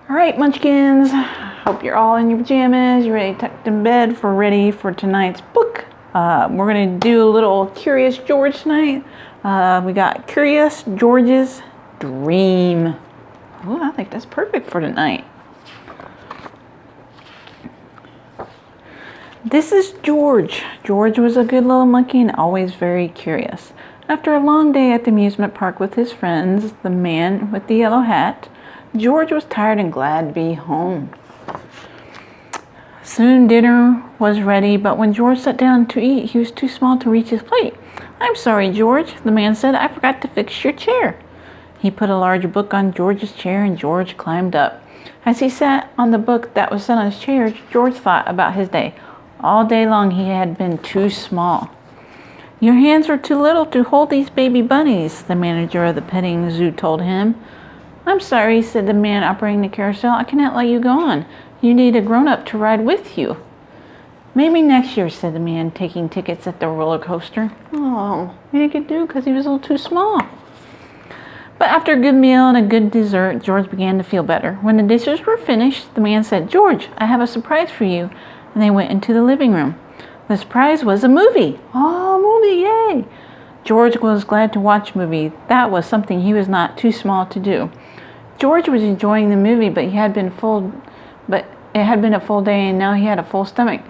All right, Munchkins. Hope you're all in your pajamas. You're ready, tucked in bed, ready for tonight's book. We're going to do a little Curious George tonight. We got Curious George's Dream. Oh, I think that's perfect for tonight. This is George. George was a good little monkey and always very curious. After a long day at the amusement park with his friends, the man with the yellow hat, George was tired and glad to be home. Soon dinner was ready, but when George sat down to eat, he was too small to reach his plate. "I'm sorry, George," the man said. "I forgot to fix your chair." He put a large book on George's chair, and George climbed up. As he sat on the book that was set on his chair, George thought about his day. All day long he had been too small. "Your hands are too little to hold these baby bunnies," the manager of the petting zoo told him. "I'm sorry," said the man operating the carousel. "I cannot let you go on. You need a grown-up to ride with you." "Maybe next year," said the man, taking tickets at the roller coaster. Oh, he could do because he was a little too small. But after a good meal and a good dessert, George began to feel better. When the dishes were finished, the man said, "George, I have a surprise for you." And they went into the living room. The surprise was a movie. Oh, a movie, yay! George was glad to watch a movie. That was something he was not too small to do. George was enjoying the movie, but it had been a full day, and now he had a full stomach.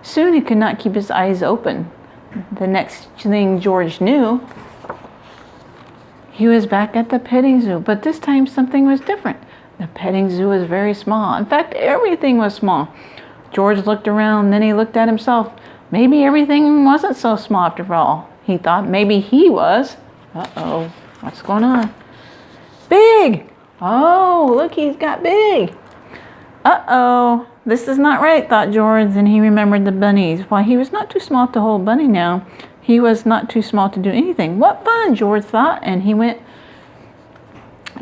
Soon he could not keep his eyes open. The next thing George knew, he was back at the petting zoo, but this time something was different. The petting zoo was very small. In fact, everything was small. George looked around, then he looked at himself. Maybe everything wasn't so small after all. He thought maybe he was. Uh-oh, what's going on? Big! Oh, look, he's got big. Uh-oh, this is not right, thought George, and he remembered the bunnies. While he was not too small to hold Bunny now, he was not too small to do anything. What fun, George thought, and he went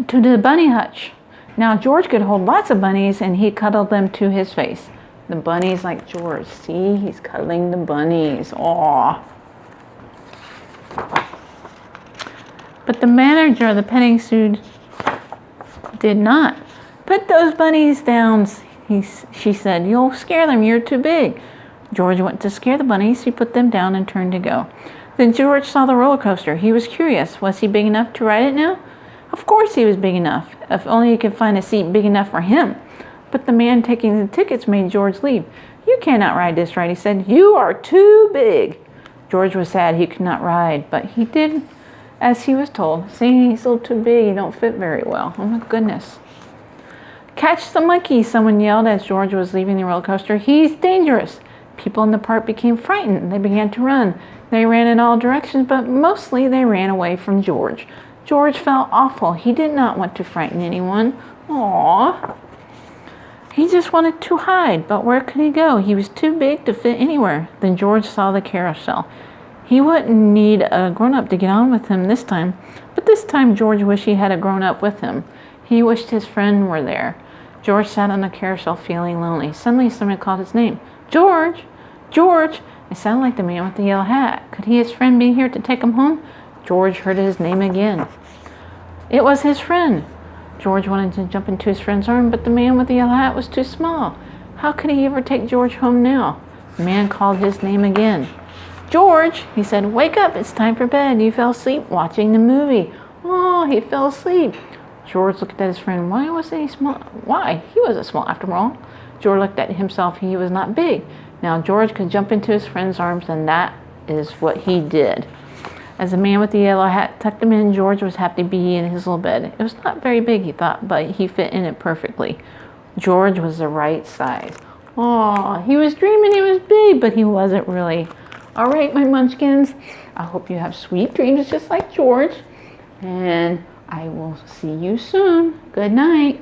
to the bunny hutch. Now George could hold lots of bunnies, and he cuddled them to his face. The bunnies like George. See, he's cuddling the bunnies. Aww. But the manager of the petting zoo did not. "Put those bunnies down," she said. "You'll scare them. You're too big." George went to scare the bunnies. He put them down and turned to go. Then George saw the roller coaster. He was curious. Was he big enough to ride it now? Of course he was big enough. If only he could find a seat big enough for him. But the man taking the tickets made George leave. "You cannot ride this ride," he said. "You are too big." George was sad he could not ride, but he did as he was told. See, he's a little too big. He don't fit very well. Oh my goodness. "Catch the monkey," someone yelled as George was leaving the roller coaster. "He's dangerous." People in the park became frightened. They began to run. They ran in all directions, but mostly they ran away from George. George felt awful. He did not want to frighten anyone. Aww. He just wanted to hide, but where could he go? He was too big to fit anywhere. Then George saw the carousel. He wouldn't need a grown-up to get on with him this time. But this time George wished he had a grown-up with him. He wished his friend were there. George sat on the carousel feeling lonely. Suddenly someone called his name. "George! George!" It sounded like the man with the yellow hat. Could his friend be here to take him home? George heard his name again. It was his friend. George wanted to jump into his friend's arm, but the man with the yellow hat was too small. How could he ever take George home now? The man called his name again. "George," he said, "wake up. It's time for bed. You fell asleep watching the movie." Oh, he fell asleep. George looked at his friend. Why was he small? Why? He wasn't small after all. George looked at himself. He was not big. Now George could jump into his friend's arms, and that is what he did. As the man with the yellow hat tucked him in, George was happy to be in his little bed. It was not very big, he thought, but he fit in it perfectly. George was the right size. Aw, he was dreaming he was big, but he wasn't really. All right, my munchkins, I hope you have sweet dreams just like George, and I will see you soon. Good night.